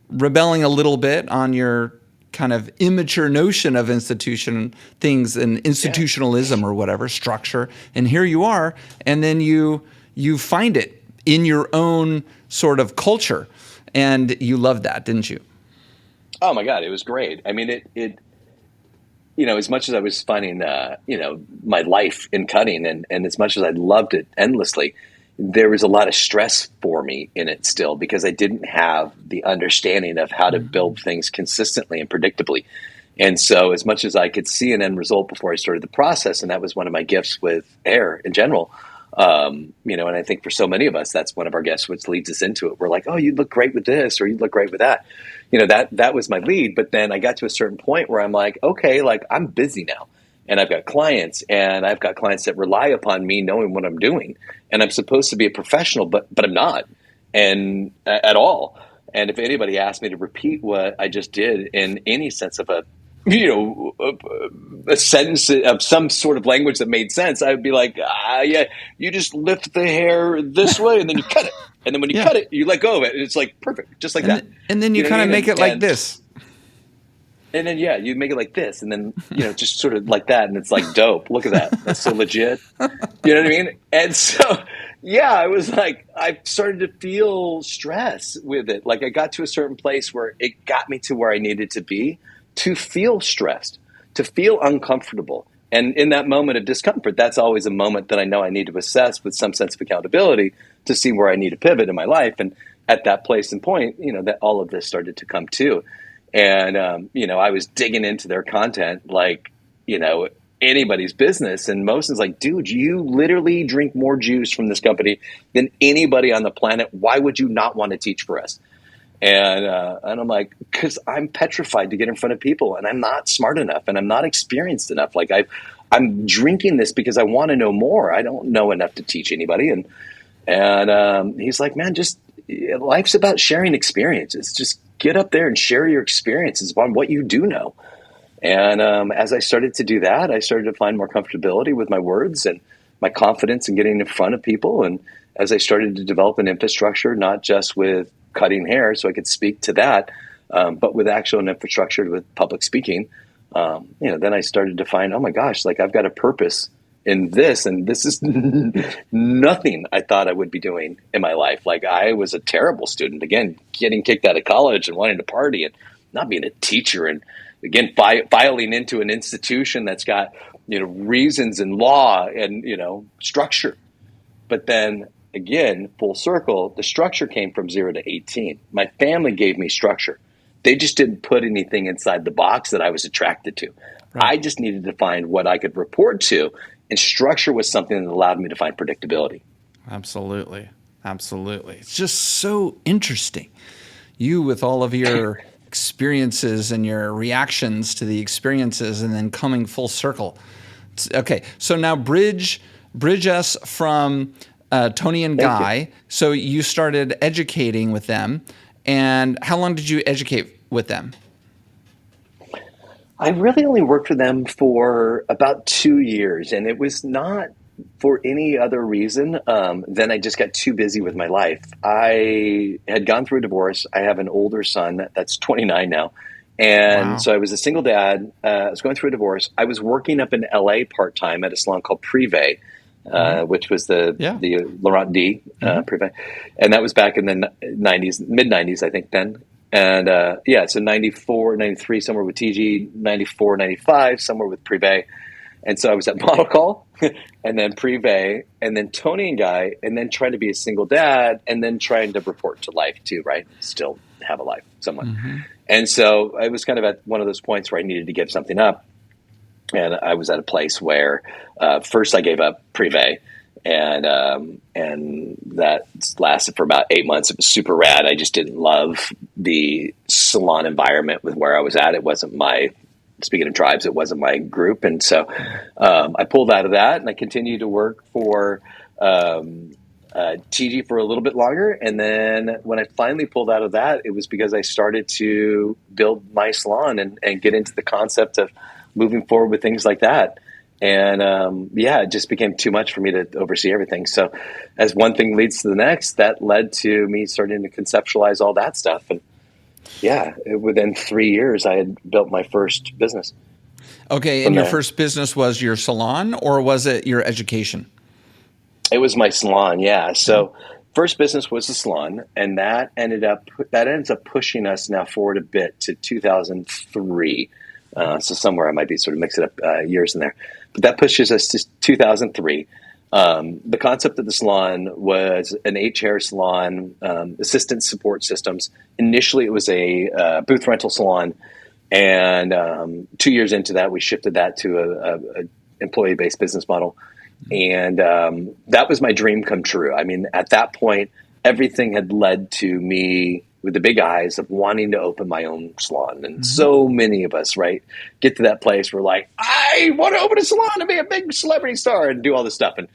rebelling a little bit on your kind of immature notion of institution things and institutionalism or whatever structure. And here you are. And then you find it in your own sort of culture. And you loved that, didn't you? Oh my God, it was great. I mean, it as much as I was finding, my life in cutting and as much as I loved it endlessly, there was a lot of stress for me in it still, because I didn't have the understanding of how to build things consistently and predictably. And so as much as I could see an end result before I started the process, and that was one of my gifts with hair in general, and I think for so many of us, that's one of our gifts, which leads us into it. We're like, oh, you'd look great with this, or you'd look great with that. That was my lead. But then I got to a certain point where I'm like, okay, like I'm busy now. And I've got clients, and I've got clients that rely upon me knowing what I'm doing. And I'm supposed to be a professional, but I'm not, and at all. And if anybody asked me to repeat what I just did in any sense of a sentence of some sort of language that made sense, I would be like, yeah, you just lift the hair this way, and then you cut it. And then when you cut it, you let go of it. And it's like perfect, just like that. And then you kind of make it like this. And then, you make it like this, and then, just sort of like that. And it's like, dope. Look at that. That's so legit. You know what I mean? And so, I was like, I started to feel stress with it. Like I got to a certain place where it got me to where I needed to be to feel stressed, to feel uncomfortable. And in that moment of discomfort, that's always a moment that I know I need to assess with some sense of accountability to see where I need to pivot in my life. And at that place and point, that all of this started to come to. And, I was digging into their content like, anybody's business. And Mosin's like, dude, you literally drink more juice from this company than anybody on the planet. Why would you not want to teach for us? And I'm like, because I'm petrified to get in front of people, and I'm not smart enough, and I'm not experienced enough. Like I'm drinking this because I want to know more. I don't know enough to teach anybody. And he's like, man, life's about sharing experiences. Just get up there and share your experiences on what you do know. And as I started to do that, I started to find more comfortability with my words and my confidence in getting in front of people. And as I started to develop an infrastructure, not just with cutting hair so I could speak to that, but with actual infrastructure with public speaking, then I started to find, oh my gosh, like I've got a purpose in this, and this is nothing I thought I would be doing in my life. Like I was a terrible student, again, getting kicked out of college and wanting to party and not being a teacher. And again, filing into an institution that's got, reasons and law and, structure. But then again, full circle, the structure came from 0 to 18. My family gave me structure. They just didn't put anything inside the box that I was attracted to. Right. I just needed to find what I could report to, and structure was something that allowed me to find predictability. Absolutely. Absolutely. It's just so interesting. You with all of your experiences and your reactions to the experiences and then coming full circle. Okay, so now bridge us from Toni and Guy. So you started educating with them. And how long did you educate with them? I really only worked with them for about 2 years, and it was not for any other reason than I just got too busy with my life. I had gone through a divorce. I have an older son that's 29 now. And so I was a single dad. I was going through a divorce. I was working up in LA part-time at a salon called Privé, which was the Laurent D Privé. And that was back in the 90s, mid-90s, I think then. And so 94, 93, somewhere with TG, 94, 95, somewhere with Privé. And so I was at Model Call, and then Privé, and then Toni and Guy, and then trying to be a single dad, and then trying to report to life too, right? Still have a life somewhat. And so I was kind of at one of those points where I needed to give something up. And I was at a place where first I gave up Privé, and that lasted for about 8 months. It was super rad. I just didn't love the salon environment with where I was at. It wasn't my, speaking of tribes, it wasn't my group. And so I pulled out of that, and I continued to work for TG for a little bit longer. And then when I finally pulled out of that, it was because I started to build my salon and get into the concept of moving forward with things like that. And it just became too much for me to oversee everything. So as one thing leads to the next, that led to me starting to conceptualize all that stuff. And within 3 years, I had built my first business. Okay, and your first business was your salon, or was it your education? It was my salon, yeah. So first business was the salon, and that ends up pushing us now forward a bit to 2003. So somewhere I might be sort of mixing up years in there. But that pushes us to 2003. The concept of the salon was an 8-chair salon, assistant support systems. Initially, it was a booth rental salon. And 2 years into that, we shifted that to a employee-based business model. And that was my dream come true. I mean, at that point, everything had led to me with the big eyes of wanting to open my own salon. And so many of us, right, get to that place where like, I want to open a salon and be a big celebrity star and do all this stuff. And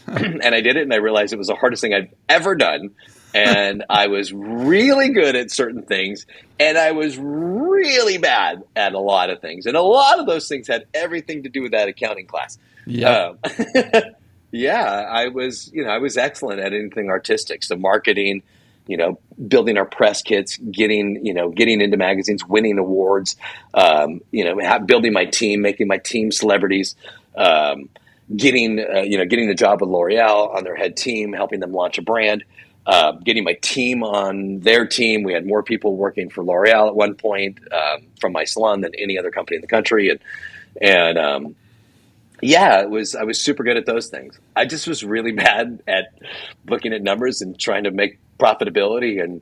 and I did it, and I realized it was the hardest thing I'd ever done. And I was really good at certain things, and I was really bad at a lot of things. And a lot of those things had everything to do with that accounting class. I was excellent at anything artistic. So marketing, building our press kits, getting into magazines, winning awards, building my team, making my team celebrities, getting the job with L'Oreal on their head team, helping them launch a brand, getting my team on their team. We had more people working for L'Oreal at one point from my salon than any other company in the country. I was super good at those things. I just was really bad at looking at numbers and trying to make profitability and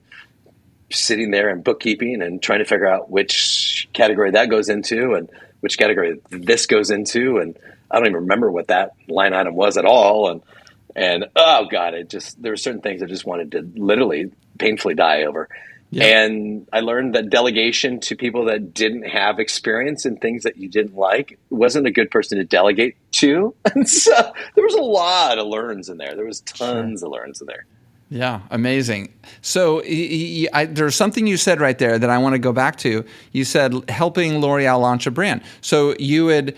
sitting there and bookkeeping and trying to figure out which category that goes into and which category this goes into. And I don't even remember what that line item was at all. And oh God, there were certain things I just wanted to literally painfully die over. Yeah. And I learned that delegation to people that didn't have experience in things that you didn't like wasn't a good person to delegate to. And so there was a lot of learns in there. There was tons of learns in there. Yeah, amazing. So there's something you said right there that I want to go back to. You said helping L'Oreal launch a brand. So you had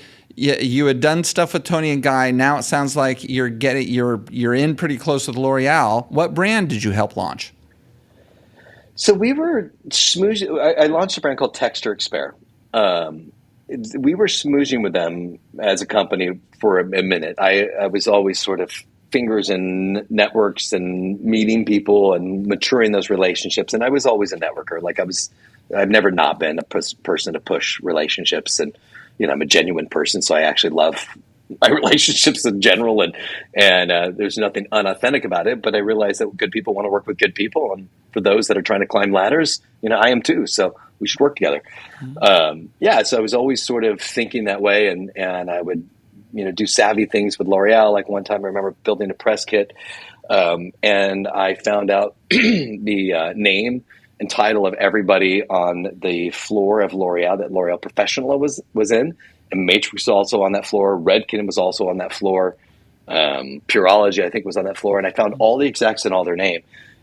done stuff with Toni and Guy. Now it sounds like you're in pretty close with L'Oreal. What brand did you help launch? So we were smoozing. I launched a brand called Texture Expert. We were smoozing with them as a company for a minute. I was always sort of fingers in networks and meeting people and maturing those relationships. And I was always a networker. Like I was I've never not been a person to push relationships, and I'm a genuine person, so I actually love my relationships in general, and there's nothing unauthentic about it. But I realize that good people want to work with good people, and for those that are trying to climb ladders, I am too. So we should work together. So I was always sort of thinking that way, and I would do savvy things with L'Oreal. Like one time, I remember building a press kit, and I found out the name and title of everybody on the floor of L'Oreal that L'Oreal Professionnel was in. And Matrix was also on that floor. Redken was also on that floor. Purology, I think, was on that floor. And I found all the execs and all their name.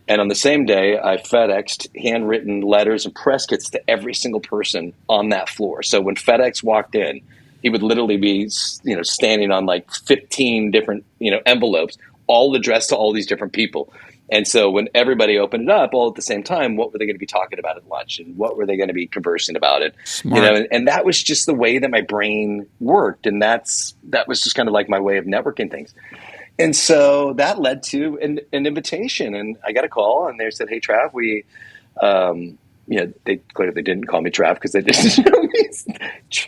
And on the same day, I FedExed handwritten letters and press kits to every single person on that floor. So when FedEx walked in, he would literally be, standing on like 15 different, envelopes, all addressed to all these different people. And so when everybody opened it up all at the same time, what were they going to be talking about at lunch, and what were they going to be conversing about it? Smart. And that was just the way that my brain worked. And that was just kind of like my way of networking things. And so that led to an invitation, and I got a call, and they said, "Hey, Trav, we, they clearly didn't call me Trav because they didn't know me.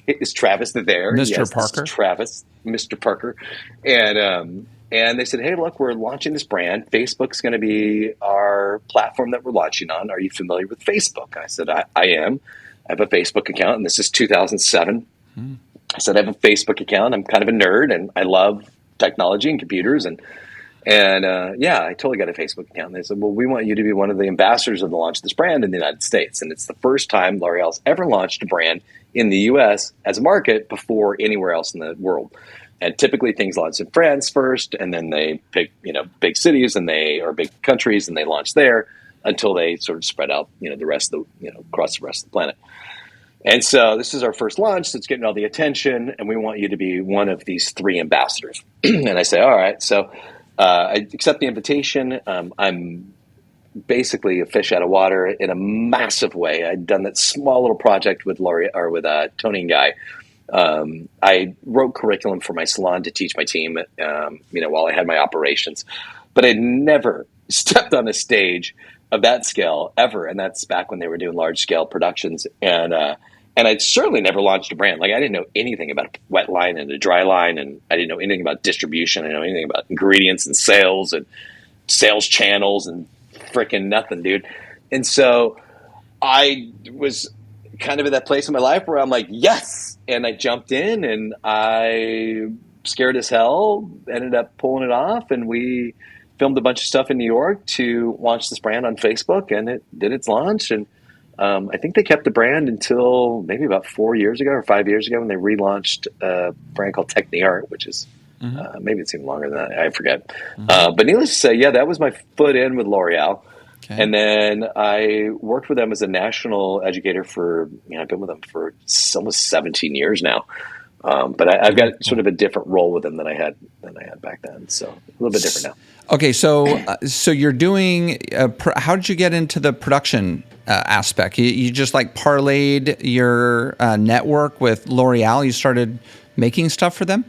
Is Travis there? Mr. Yes, Parker? Travis, Mr. Parker." And they said, "Hey, look, we're launching this brand. Facebook's going to be our platform that we're launching on. Are you familiar with Facebook?" I said, I am. I have a Facebook account, and this is 2007. I said, I have a Facebook account. I'm kind of a nerd, and I love technology and computers. And I totally got a Facebook account. And they said, "Well, we want you to be one of the ambassadors of the launch of this brand in the United States." And it's the first time L'Oreal's ever launched a brand in the U.S. as a market before anywhere else in the world. And typically things launch in France first, and then they pick, big cities or big countries, and they launch there until they sort of spread out, the rest of the, across the rest of the planet. And so this is our first launch, so it's getting all the attention, and we want you to be one of these 3 ambassadors. And I say, all right. So I accept the invitation. I'm basically a fish out of water in a massive way. I'd done that small little project with Toni Guy. I wrote curriculum for my salon to teach my team, while I had my operations, but I'd never stepped on a stage of that scale ever. And that's back when they were doing large scale productions. And I'd certainly never launched a brand. Like, I didn't know anything about a wet line and a dry line, and I didn't know anything about distribution. I didn't know anything about ingredients and sales channels and freaking nothing, dude. And so I was kind of at that place in my life where I'm like, yes. And I jumped in, and I, scared as hell, ended up pulling it off. And we filmed a bunch of stuff in New York to launch this brand on Facebook, and it did its launch. And I think they kept the brand until maybe about 4 years ago or 5 years ago when they relaunched a brand called Techniart, which is maybe it's even longer than that. I forget. But needless to say, that was my foot in with L'Oreal. Okay. And then I worked with them as a national educator for, I've been with them for almost 17 years now. But I've got sort of a different role with them than I had back then. So a little bit different now. Okay. So you're doing, how did you get into the production aspect? You just like parlayed your network with L'Oreal. You started making stuff for them?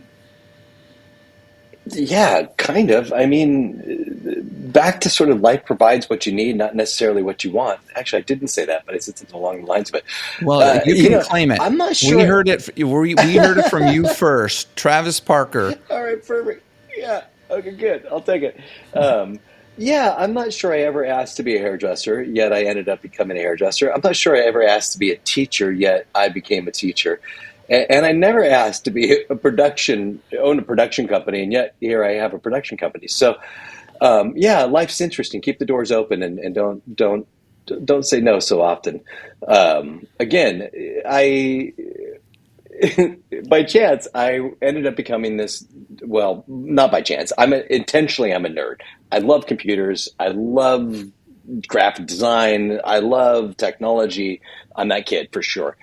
Yeah, kind of. I mean, back to sort of life provides what you need, not necessarily what you want. Actually, I didn't say that, but I said something along the lines of it. Well, you can claim it. I'm not sure. We heard it from you first, Travis Parker. All right, perfect. Yeah. Okay, good. I'll take it. I'm not sure I ever asked to be a hairdresser, yet I ended up becoming a hairdresser. I'm not sure I ever asked to be a teacher, yet I became a teacher. And I never asked to be own a production company, and yet here I have a production company. So, life's interesting. Keep the doors open, and don't say no so often. Again, by chance, I ended up becoming this. Well, not by chance. I'm a nerd. I love computers. I love graphic design. I love technology. I'm that kid for sure.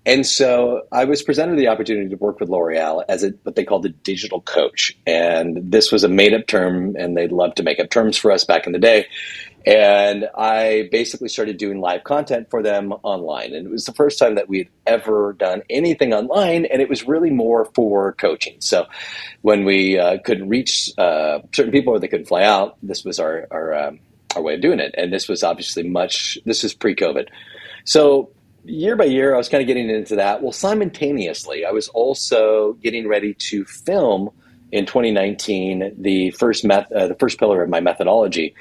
And so I was presented the opportunity to work with L'Oreal as what they called a digital coach. And this was a made-up term, and they loved to make up terms for us back in the day. And I basically started doing live content for them online. And it was the first time that we'd ever done anything online, and it was really more for coaching. So when we couldn't reach certain people or they couldn't fly out, this was our way of doing it. And this was obviously this was pre-COVID. So year by year, I was kind of getting into that. Well, simultaneously, I was also getting ready to film in 2019 the first pillar of my methodology,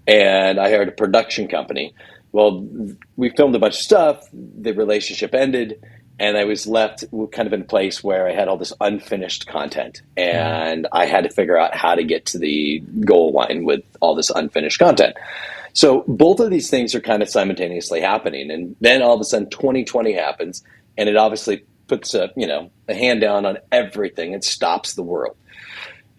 and I hired a production company. Well, we filmed a bunch of stuff. The relationship ended, and I was left kind of in a place where I had all this unfinished content, and I had to figure out how to get to the goal line with all this unfinished content. So both of these things are kind of simultaneously happening, and then all of a sudden 2020 happens, and it obviously puts a hand down on everything. It stops the world.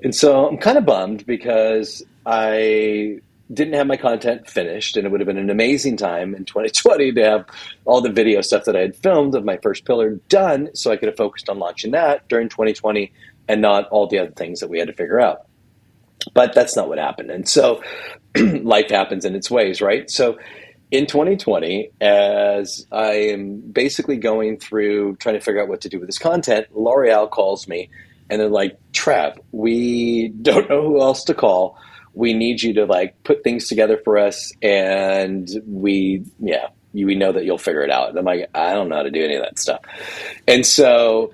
And so I'm kind of bummed because I didn't have my content finished, and it would have been an amazing time in 2020 to have all the video stuff that I had filmed of my first pillar done, so I could have focused on launching that during 2020 and not all the other things that we had to figure out. But that's not what happened. And so life happens in its ways, right? So in 2020, as I am basically going through trying to figure out what to do with this content, L'Oreal calls me and they're like, Trav, we don't know who else to call. We need you to like put things together for us, and we know that you'll figure it out. And I'm like, I don't know how to do any of that stuff. And so,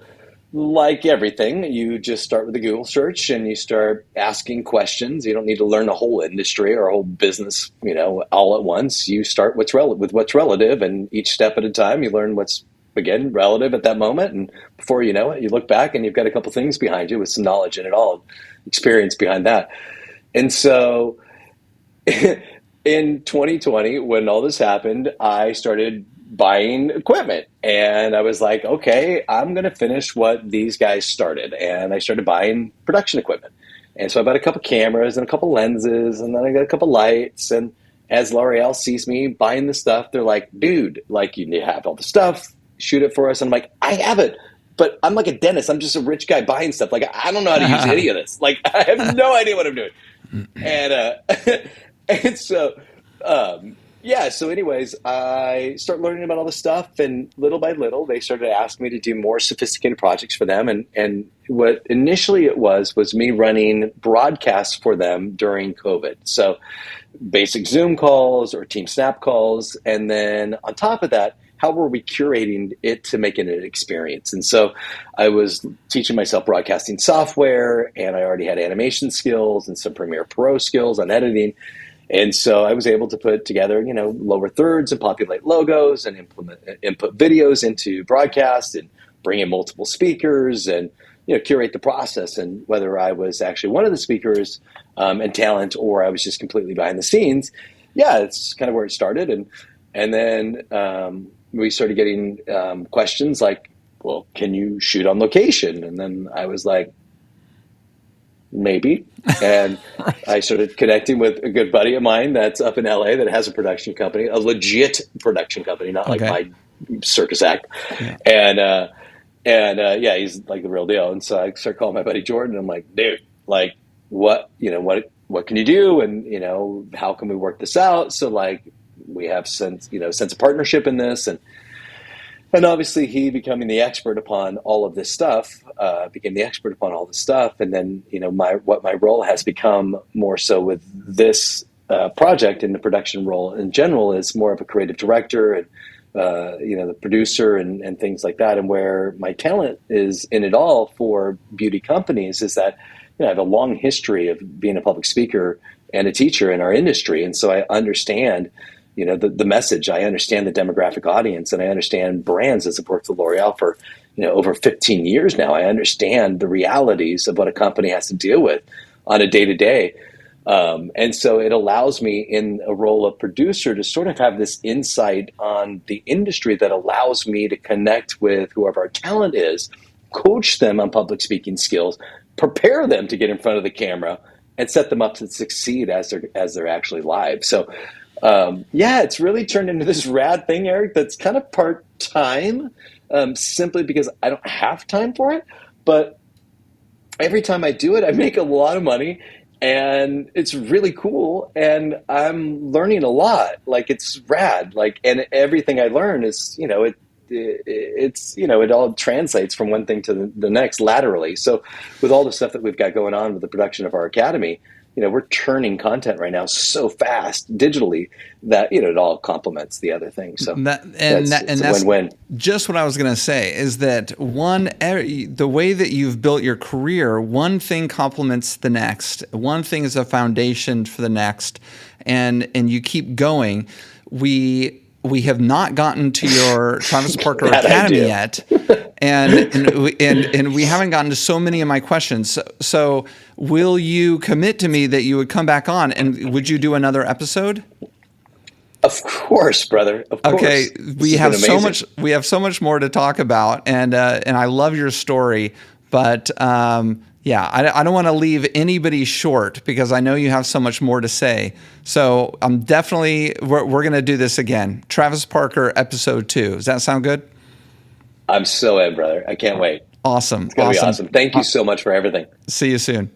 like everything, you just start with a Google search and you start asking questions. You don't need to learn a whole industry or a whole business, all at once. You start with what's relative, and each step at a time, you learn what's, again, relative at that moment. And before you know it, you look back and you've got a couple things behind you with some knowledge in it all, experience behind that. And so in 2020, when all this happened, I started buying equipment, and I was like, okay, I'm going to finish what these guys started. And I started buying production equipment. And so I bought a couple cameras and a couple lenses, and then I got a couple lights. And as L'Oreal sees me buying the stuff, they're like, dude, like, you have all the stuff, shoot it for us. And I'm like, I have it, but I'm like a dentist. I'm just a rich guy buying stuff. Like, I don't know how to use any of this. Like, I have no idea what I'm doing. And and so so anyways, I start learning about all this stuff, and little by little they started to ask me to do more sophisticated projects for them. And what initially it was me running broadcasts for them during COVID. So basic Zoom calls or Team Snap calls, and then on top of that, how were we curating it to make it an experience? And so I was teaching myself broadcasting software, and I already had animation skills and some Premiere Pro skills on editing. And so I was able to put together, lower thirds and populate logos and input videos into broadcast and bring in multiple speakers and, curate the process. And whether I was actually one of the speakers and talent, or I was just completely behind the scenes, it's kind of where it started. And then we started getting questions like, well, can you shoot on location? And then I was like, maybe. And right. I started connecting with a good buddy of mine that's up in LA that has a production company, a legit production company, not like my circus act. Yeah. And he's like the real deal. And so I started calling my buddy Jordan. I'm like, dude, like what can you do? And, how can we work this out? So like we have sense of partnership in this. And obviously he becoming the expert upon all of this stuff, became the expert upon all this stuff. And then, what my role has become more so with this project in the production role in general is more of a creative director and, the producer and things like that. And where my talent is in it all for beauty companies is that, I have a long history of being a public speaker and a teacher in our industry. And so I understand the message. I understand the demographic audience, and I understand brands as I've worked with L'Oreal for, over 15 years now. I understand the realities of what a company has to deal with on a day-to-day. And so it allows me in a role of producer to sort of have this insight on the industry that allows me to connect with whoever our talent is, coach them on public speaking skills, prepare them to get in front of the camera, and set them up to succeed as they're actually live. So it's really turned into this rad thing, Eric, that's kind of part-time, simply because I don't have time for it. But every time I do it, I make a lot of money, and it's really cool, and I'm learning a lot. Like, it's rad. Like, and everything I learn is, it all translates from one thing to the next laterally. So with all the stuff that we've got going on with the production of our academy, we're churning content right now so fast digitally that, it all complements the other thing. So it's a win-win. Just what I was going to say is that the way that you've built your career, one thing complements the next. One thing is a foundation for the next, and you keep going. We have not gotten to your Travis Parker Academy yet, and we haven't gotten to so many of my questions. So will you commit to me that you would come back on, and would you do another episode? Of course, brother. Of course. Okay, we have so much. We have so much more to talk about, and I love your story. But yeah, I don't want to leave anybody short because I know you have so much more to say. So I'm definitely we're going to do this again. Travis Parker, episode 2. Does that sound good? I'm so in, brother. I can't wait. Awesome. It's gonna be awesome. Thank you so much for everything. See you soon.